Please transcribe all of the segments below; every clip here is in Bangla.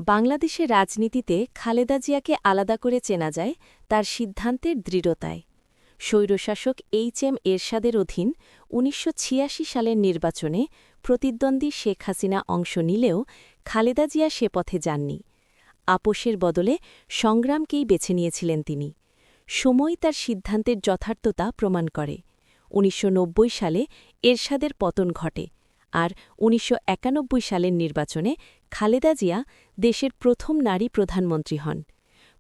বাংলাদেশের রাজনীতিতে খালেদা জিয়াকে আলাদা করে চেনা যায় তার সিদ্ধান্তের দৃঢ়তায়। স্বৈরশাসক এইচ.এম. এরশাদের অধীন ১৯৮৬ সালের নির্বাচনে প্রতিদ্বন্দ্বী শেখ হাসিনা অংশ নিলেও খালেদা জিয়া সে পথে যাননি। আপোষের বদলে সংগ্রামকেই বেছে নিয়েছিলেন তিনি। সময় তার সিদ্ধান্তের যথার্থতা প্রমাণ করে। ১৯৯০ সালে এরশাদের পতন ঘটে, আর ১৯৯১ সালের নির্বাচনে খালেদা জিয়া দেশের প্রথম নারী প্রধানমন্ত্রী হন।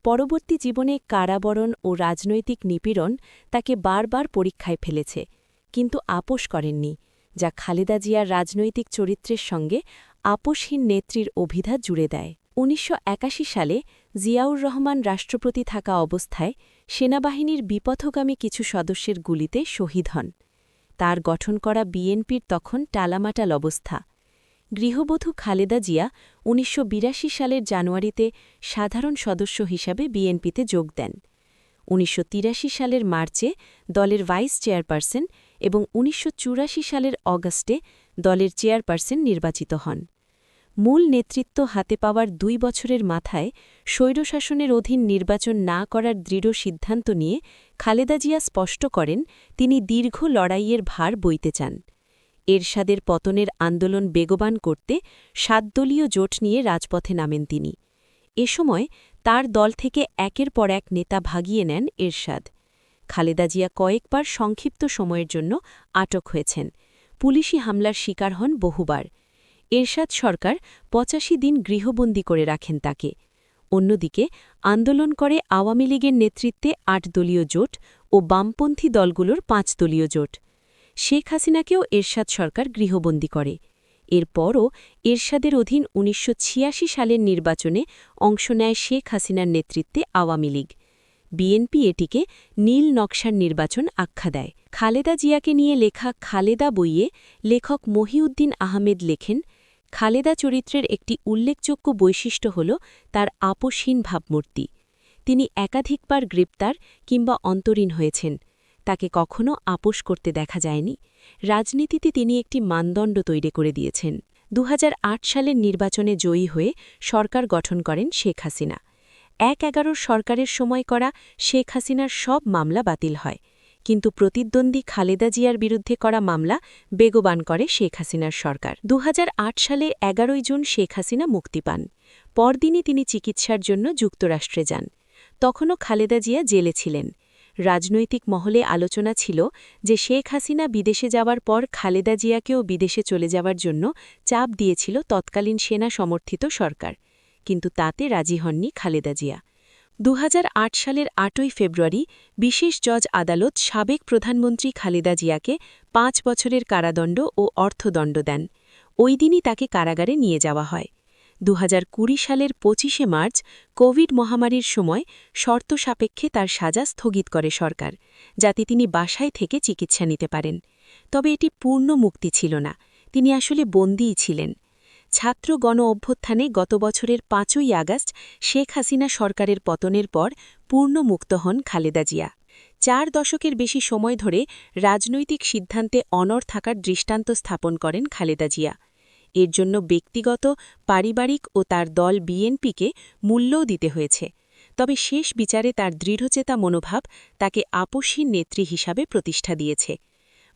পরবর্তী জীবনে কারাবরণ ও রাজনৈতিক নিপীড়ন তাকে বারবার পরীক্ষায় ফেলেছে, কিন্তু আপোষ করেননি, যা খালেদা জিয়ার রাজনৈতিক চরিত্রের সঙ্গে আপোষহীন নেত্রীর অভিধা জুড়ে দেয়। ১৯৮১ সালে জিয়াউর রহমান রাষ্ট্রপতি থাকা অবস্থায় সেনাবাহিনীর বিপথগামী কিছু সদস্যের গুলিতে শহীদ হন। তার গঠন করা বিএনপির তখন টালামাটাল অবস্থা। গৃহবধূ খালেদা জিয়া ১৯৮২ সালের জানুয়ারিতে সাধারণ সদস্য হিসাবে বিএনপিতে যোগ দেন। ১৯৮৩ সালের মার্চে দলের ভাইস চেয়ারপারসন এবং ১৯৮৪ সালের অগাস্টে দলের চেয়ারপারসন নির্বাচিত হন। মূল নেতৃত্ব হাতে পাওয়ার ২ বছরের মাথায় স্বৈরশাসনের অধীন নির্বাচন না করার দৃঢ় সিদ্ধান্ত নিয়ে খালেদা জিয়া স্পষ্ট করেন তিনি দীর্ঘ লড়াইয়ের ভার বইতে চান। এরশাদের পতনের আন্দোলন বেগবান করতে ৭ দলীয় জোট নিয়ে রাজপথে নামেন তিনি। এ সময় তার দল থেকে একের পর এক নেতা ভাগিয়ে নেন এরশাদ। খালেদা জিয়া কয়েকবার সংক্ষিপ্ত সময়ের জন্য আটক হয়েছেন। পুলিশি হামলার শিকার হন বহুবার। এরশাদ সরকার ৮৫ দিন গৃহবন্দী করে রাখেন তাকে। অন্যদিকে আন্দোলন করে আওয়ামী লীগের নেতৃত্বে ৮ দলীয় জোট ও বামপন্থী দলগুলোর ৫ দলীয় জোট। শেখ হাসিনাকেও এরশাদ সরকার গৃহবন্দী করে। এরপরও এরশাদের অধীন ১৯৮৬ সালের নির্বাচনে অংশ নেয় শেখ হাসিনার নেতৃত্বে আওয়ামী লীগ। বিএনপি এটিকে নীল নকশার নির্বাচন আখ্যা দেয়। খালেদা জিয়াকে নিয়ে লেখা খালেদা বইয়ে লেখক মহিউদ্দিন আহমেদ লেখেন, খালেদা চরিত্রের একটি উল্লেখযোগ্য বৈশিষ্ট্য হল তার আপোষহীন ভাবমূর্তি। তিনি একাধিকবার গ্রেপ্তার কিংবা অন্তরীণ হয়েছেন, তাকে কখনো আপোষ করতে দেখা যায়নি। রাজনীতিতে তিনি একটি মানদণ্ড তৈরি করে দিয়েছেন। ২০০৮ সালের নির্বাচনে জয়ী হয়ে সরকার গঠন করেন শেখ হাসিনা। ১/১১ সরকারের সময় করা শেখ হাসিনার সব মামলা বাতিল হয়, কিন্তু প্রতিদ্বন্দ্বী খালেদা জিয়ার বিরুদ্ধে করা মামলা বেগবান করে শেখ হাসিনার সরকার। ২০০৮ সালে ১১ জুন শেখ হাসিনা মুক্তি পান। পরদিনই তিনি চিকিৎসার জন্য যুক্তরাষ্ট্রে যান। তখনও খালেদা জিয়া জেলে ছিলেন। রাজনৈতিক মহলে আলোচনা ছিল যে শেখ হাসিনা বিদেশে যাওয়ার পর খালেদা জিয়াকেও বিদেশে চলে যাওয়ার জন্য চাপ দিয়েছিল তৎকালীন সেনা সমর্থিত সরকার, কিন্তু তাতে রাজি হননি খালেদা জিয়া। ২০০৮ সালের ৮ই ফেব্রুয়ারি বিশেষ জজ আদালত সাবেক প্রধানমন্ত্রী খালেদা জিয়াকে ৫ বছরের কারাদণ্ড ও অর্থদণ্ড দেন। ওই দিনই তাকে কারাগারে নিয়ে যাওয়া হয়। ২০২০ সালের ২৫শে মার্চ কোভিড মহামারীর সময় শর্ত সাপেক্ষে তার সাজা স্থগিত করে সরকার, যাতে তিনি বাসায় থেকে চিকিৎসা নিতে পারেন। তবে এটি পূর্ণ মুক্তি ছিল না, তিনি আসলে বন্দীই ছিলেন। ছাত্র গণ অভ্যুত্থানে গত বছরের ৫ই আগস্ট শেখ হাসিনা সরকারের পতনের পর পূর্ণ মুক্ত হন খালেদা জিয়া। ৪ দশকের বেশি সময় ধরে রাজনৈতিক সিদ্ধান্তে অনড় থাকার দৃষ্টান্ত স্থাপন করেন খালেদা জিয়া। এর জন্য ব্যক্তিগত, পারিবারিক ও তার দল বিএনপিকে মূল্যও দিতে হয়েছে। তবে শেষ বিচারে তার দৃঢ়চেতা মনোভাব তাকে আপোষহীন নেত্রী হিসাবে প্রতিষ্ঠা দিয়েছে।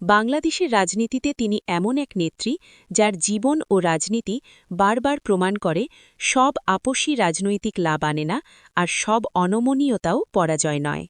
বাংলাদেশের রাজনীতিতে তিনি এমন এক নেত্রী যার জীবন ও রাজনীতি বারবার প্রমাণ করে সব আপোষী রাজনৈতিক লাভ আনে না, আর সব অনমনীয়তাও পরাজয় নয়।